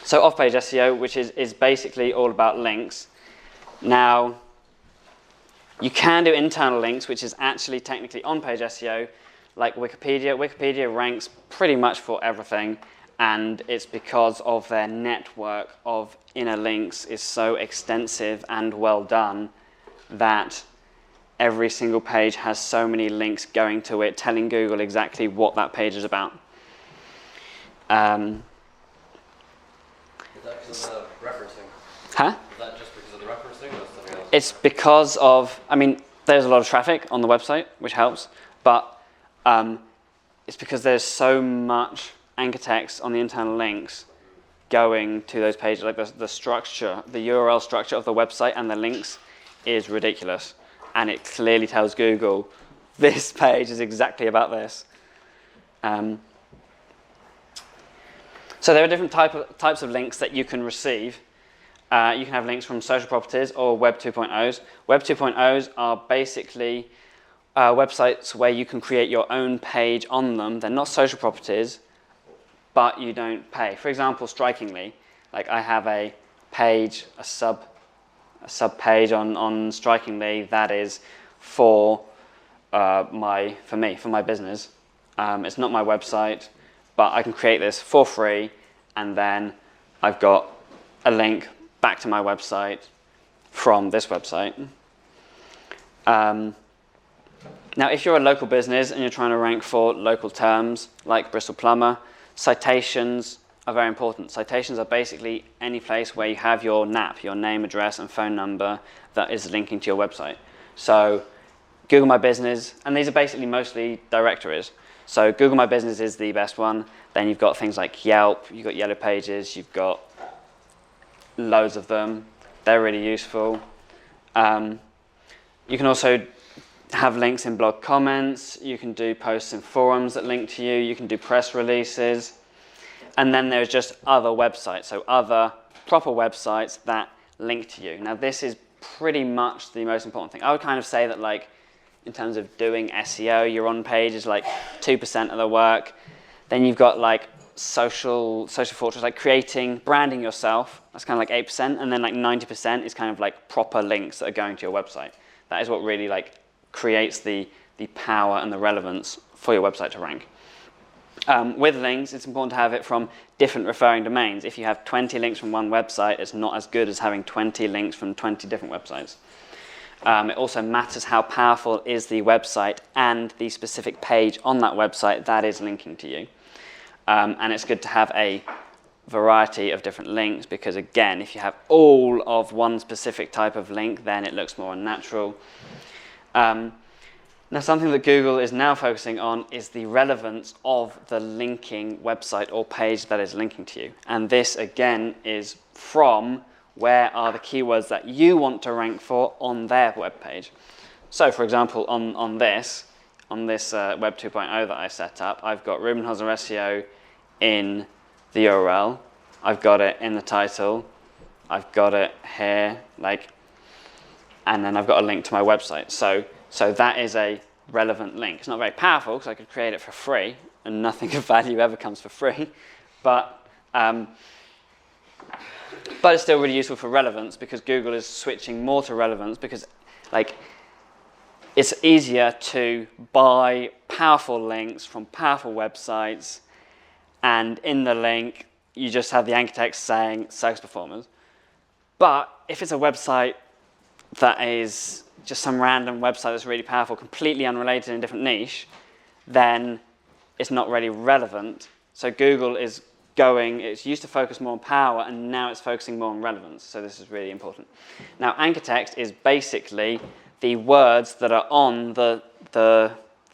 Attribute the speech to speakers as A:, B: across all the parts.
A: So off-page SEO, which is basically all about links. Now, you can do internal links, which is actually technically on-page SEO, like Wikipedia. Wikipedia ranks pretty much for everything, and it's because of their network of inner links is so extensive and well done that every single page has so many links going to it, telling Google exactly what that page is about.
B: Is that because of the referencing?
A: Huh?
B: Is that just because of the referencing or something else?
A: It's because of, I mean, there's a lot of traffic on the website, which helps, but it's because there's so much anchor text on the internal links going to those pages. Like the structure, the URL structure of the website and the links is ridiculous. And it clearly tells Google, this page is exactly about this. So there are different types of links that you can receive. You can have links from social properties or Web 2.0s. Web 2.0s are basically websites where you can create your own page on them. They're not social properties, but you don't pay. For example, strikingly, like I have a page, a sub page on Strikingly that is for my business. It's not my website, but I can create this for free, and then I've got a link back to my website from this website. Now, if you're a local business and you're trying to rank for local terms like Bristol Plumber, citations are very important. Citations are basically any place where you have your NAP, your name, address, and phone number that is linking to your website. So Google My Business, and these are basically mostly directories. So Google My Business is the best one. Then you've got things like Yelp, you've got Yellow Pages, you've got loads of them. They're really useful. You can also have links in blog comments. You can do posts in forums that link to you. You can do press releases. And then there's just other websites, so other proper websites that link to you. Now, this is pretty much the most important thing. I would kind of say that, like, in terms of doing SEO, your on page is like 2% of the work. Then you've got like social fortress, like branding yourself. That's kind of like 8%, and then like 90% is kind of like proper links that are going to your website. That is what really like creates the power and the relevance for your website to rank. With links, it's important to have it from different referring domains. If you have 20 links from one website, it's not as good as having 20 links from 20 different websites. It also matters how powerful is the website and the specific page on that website that is linking to you. And it's good to have a variety of different links because, again, if you have all of one specific type of link, then it looks more unnatural. Now, something that Google is now focusing on is the relevance of the linking website or page that is linking to you. And this, again, is from where are the keywords that you want to rank for on their web page. So, for example, on this Web 2.0 that I set up, I've got Reuben Hosler SEO in the URL. I've got it in the title. I've got it here, and then I've got a link to my website. So that is a relevant link. It's not very powerful because I could create it for free, and nothing of value ever comes for free. But it's still really useful for relevance because Google is switching more to relevance because, it's easier to buy powerful links from powerful websites, and in the link you just have the anchor text saying circus performers. But if it's a website that is just some random website that's really powerful, completely unrelated in a different niche, then it's not really relevant. So Google is it used to focus more on power, and now it's focusing more on relevance. So this is really important. Now, anchor text is basically the words that are on the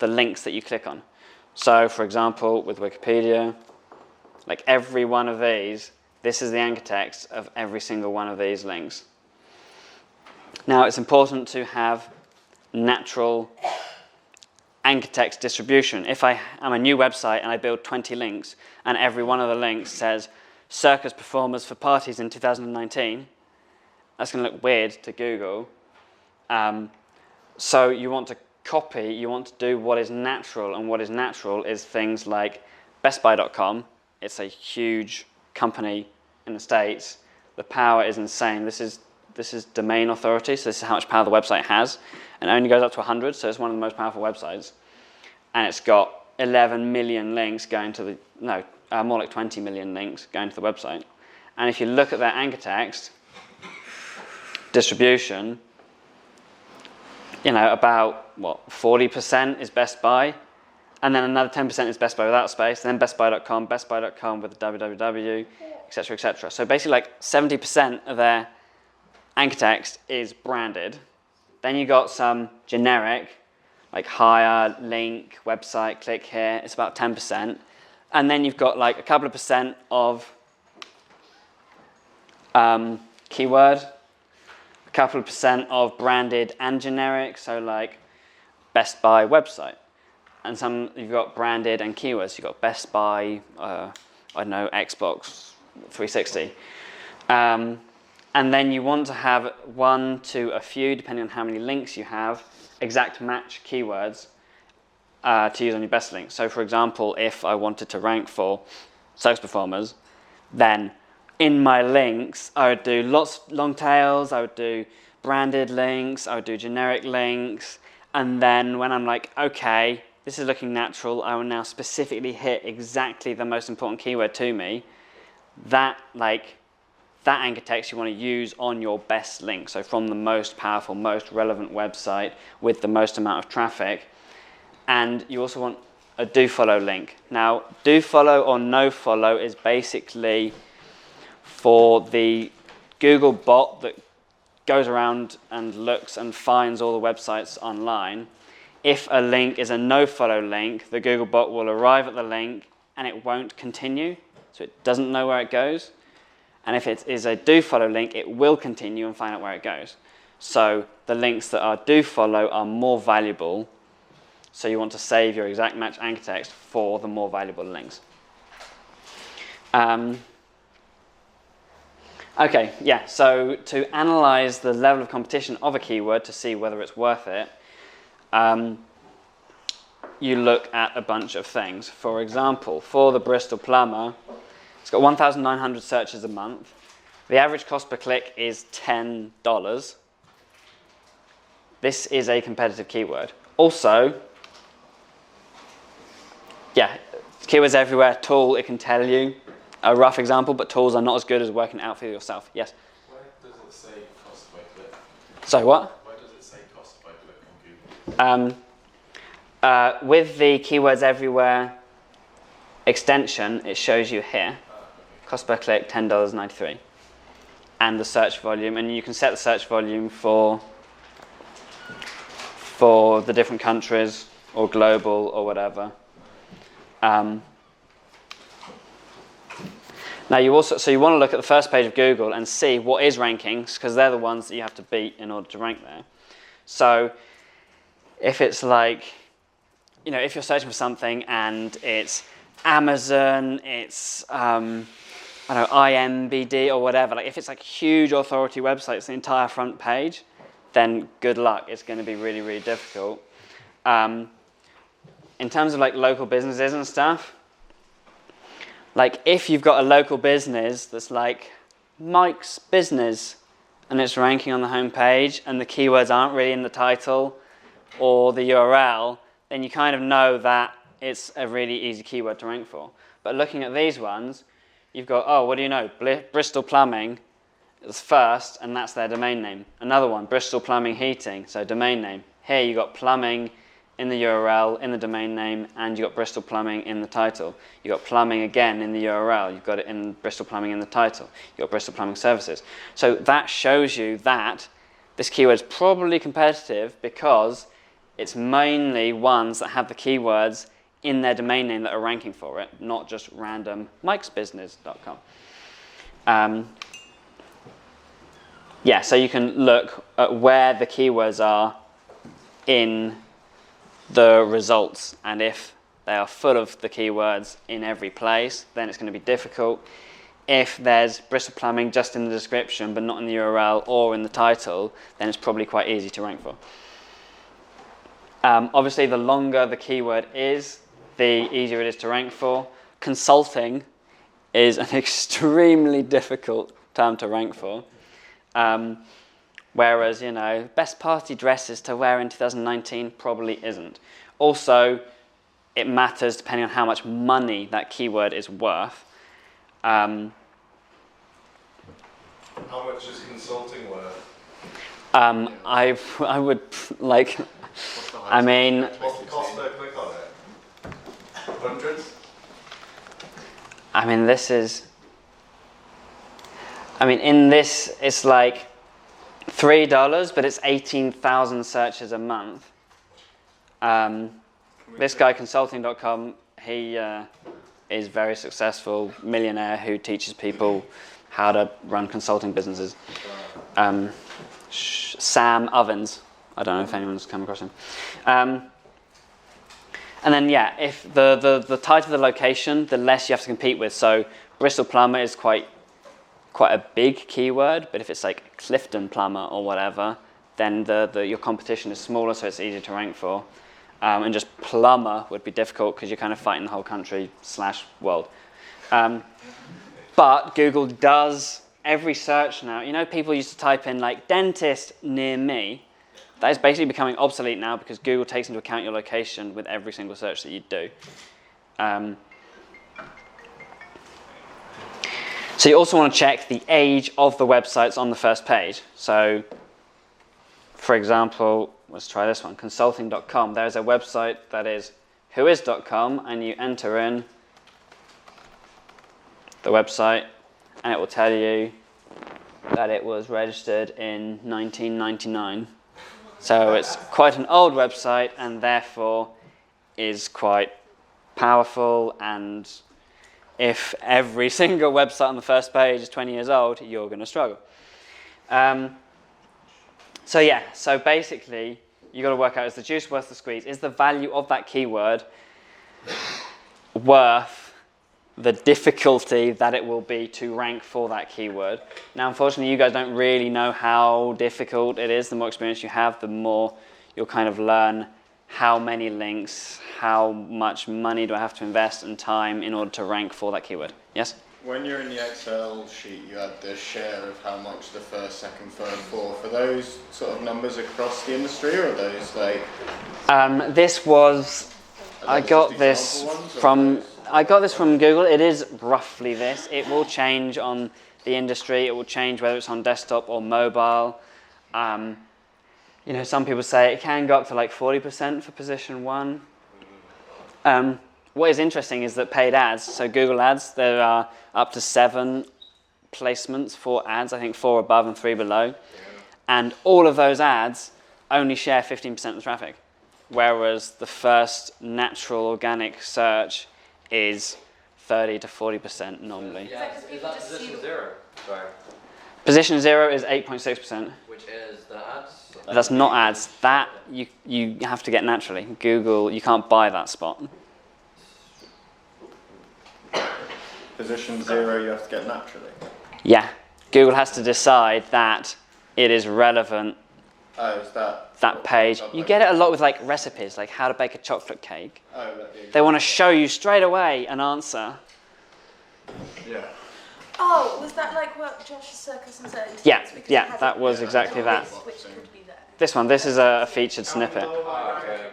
A: links that you click on. So, for example, with Wikipedia, like every one of these, this is the anchor text of every single one of these links. Now, it's important to have natural anchor text distribution. If I am a new website and I build 20 links and every one of the links says circus performers for parties in 2019, that's going to look weird to Google. So you want to copy, you want to do what is natural, and what is natural is things like bestbuy.com. It's a huge company in the States, the power is insane. This is domain authority, so this is how much power the website has, and it only goes up to 100, so it's one of the most powerful websites. And it's got 11 million links going to more like 20 million links going to the website. And if you look at their anchor text distribution, about 40% is Best Buy, and then another 10% is Best Buy without space, and then bestbuy.com, bestbuy.com with the www, etc., etc. So basically, like 70% of their anchor text is branded. Then you got some generic, like hire, link, website, click here. It's about 10%, and then you've got like a couple of percent of keyword, a couple of percent of branded and generic, so like Best Buy website. And some you've got branded and keywords. You've got Best Buy, Xbox 360. And then you want to have 1 to a few, depending on how many links you have, exact match keywords to use on your best links. So for example, if I wanted to rank for circus performers, then in my links, I would do lots long tails, I would do branded links, I would do generic links, and then when I'm like, okay, this is looking natural, I will now specifically hit exactly the most important keyword to me, that anchor text you want to use on your best link, so from the most powerful, most relevant website with the most amount of traffic. And you also want a do follow link. Now, do follow or no follow is basically for the Google bot that goes around and looks and finds all the websites online. If a link is a no-follow link, the Google bot will arrive at the link and it won't continue, so it doesn't know where it goes. And if it is a do-follow link, it will continue and find out where it goes. So the links that are do-follow are more valuable, so you want to save your exact match anchor text for the more valuable links. Okay, yeah, so to analyze the level of competition of a keyword to see whether it's worth it, you look at a bunch of things. For example, for the Bristol plumber, it's got 1,900 searches a month. The average cost per click is $10. This is a competitive keyword. Also, yeah, keywords everywhere, tool, it can tell you. A rough example, but tools are not as good as working it out for yourself. Yes?
C: Why does it say cost by click?
A: Sorry, what?
C: Why does it say cost by click on Google?
A: With the keywords everywhere extension, it shows you here. Cost per click, $10.93. And the search volume, and you can set the search volume for the different countries or global or whatever. Now you want to look at the first page of Google and see what is rankings, because they're the ones that you have to beat in order to rank there. So if it's like, if you're searching for something and it's Amazon, it's IMBD or whatever, like if it's like huge authority websites, the entire front page, then good luck. It's going to be really, really difficult. In terms of like local businesses and stuff, like if you've got a local business that's like Mike's Business and it's ranking on the home page and the keywords aren't really in the title or the URL, then you kind of know that it's a really easy keyword to rank for. But looking at these ones, you've got, what do you know? Bristol Plumbing is first, and that's their domain name. Another one, Bristol Plumbing Heating, so domain name. Here you've got plumbing in the URL, in the domain name, and you've got Bristol Plumbing in the title. You've got plumbing again in the URL. You've got it in Bristol Plumbing in the title. You've got Bristol Plumbing Services. So that shows you that this keyword is probably competitive because it's mainly ones that have the keywords in their domain name that are ranking for it, not just random mikesbusiness.com. So you can look at where the keywords are in the results, and if they are full of the keywords in every place, then it's going to be difficult. If there's Bristol Plumbing just in the description but not in the URL or in the title, then it's probably quite easy to rank for. Obviously, the longer the keyword is, the easier it is to rank for. Consulting is an extremely difficult term to rank for. Whereas, best party dresses to wear in 2019 probably isn't. Also, it matters depending on how much money that keyword is worth.
C: How much is consulting worth?
A: I would like, I mean...
C: What's the cost per click on it? Hundreds?
A: I mean, in this, it's like $3, but it's 18,000 searches a month. This guy, consulting.com, he is very successful, millionaire who teaches people how to run consulting businesses. Sam Ovens. I don't know if anyone's come across him. And then, if the tighter the location, the less you have to compete with. So Bristol plumber is quite a big keyword, but if it's like Clifton plumber or whatever, then your competition is smaller, so it's easier to rank for. And just plumber would be difficult because you're kind of fighting the whole country /world. But Google does every search now. People used to type in like dentist near me. That is basically becoming obsolete now because Google takes into account your location with every single search that you do. So you also want to check the age of the websites on the first page. So, for example, let's try this one, consulting.com. There's a website that is whois.com, and you enter in the website, and it will tell you that it was registered in 1999. So it's quite an old website, and therefore is quite powerful, and if every single website on the first page is 20 years old, you're going to struggle. So basically, you've got to work out, is the juice worth the squeeze? Is the value of that keyword worth the difficulty that it will be to rank for that keyword? Now, unfortunately, you guys don't really know how difficult it is. The more experience you have, the more you'll kind of learn how many links, how much money do I have to invest and time in order to rank for that keyword. Yes?
D: When you're in the Excel sheet, you had the share of how much the first, second, third, fourth. Are those sort of numbers across the industry, or are those like?
A: This was. I got this from Google. It is roughly this. It will change on the industry. It will change whether it's on desktop or mobile. Some people say it can go up to like 40% for position 1. What is interesting is that paid ads, so Google ads, there are up to 7 placements for ads, I think 4 above and 3 below. Yeah. And all of those ads only share 15% of the traffic, whereas the first natural organic search is 30 to 40% normally.
B: Yeah, is that position 0? Sorry.
A: Position 0 is 8.6%.
B: Which is the ads?
A: That's not ads. That you have to get naturally. Google, you can't buy that spot.
D: Position 0 you have to get naturally?
A: Yeah. Google has to decide that it is relevant.
D: Oh, is
A: that page. You get it a lot with like recipes, like how to bake a chocolate cake.
D: Oh,
A: they want to show you straight away an answer.
D: Yeah.
E: Oh, was that like what Josh's Circus and said?
A: Yeah, that was exactly that.
E: Which could be there.
A: This is a featured snippet.
B: Okay.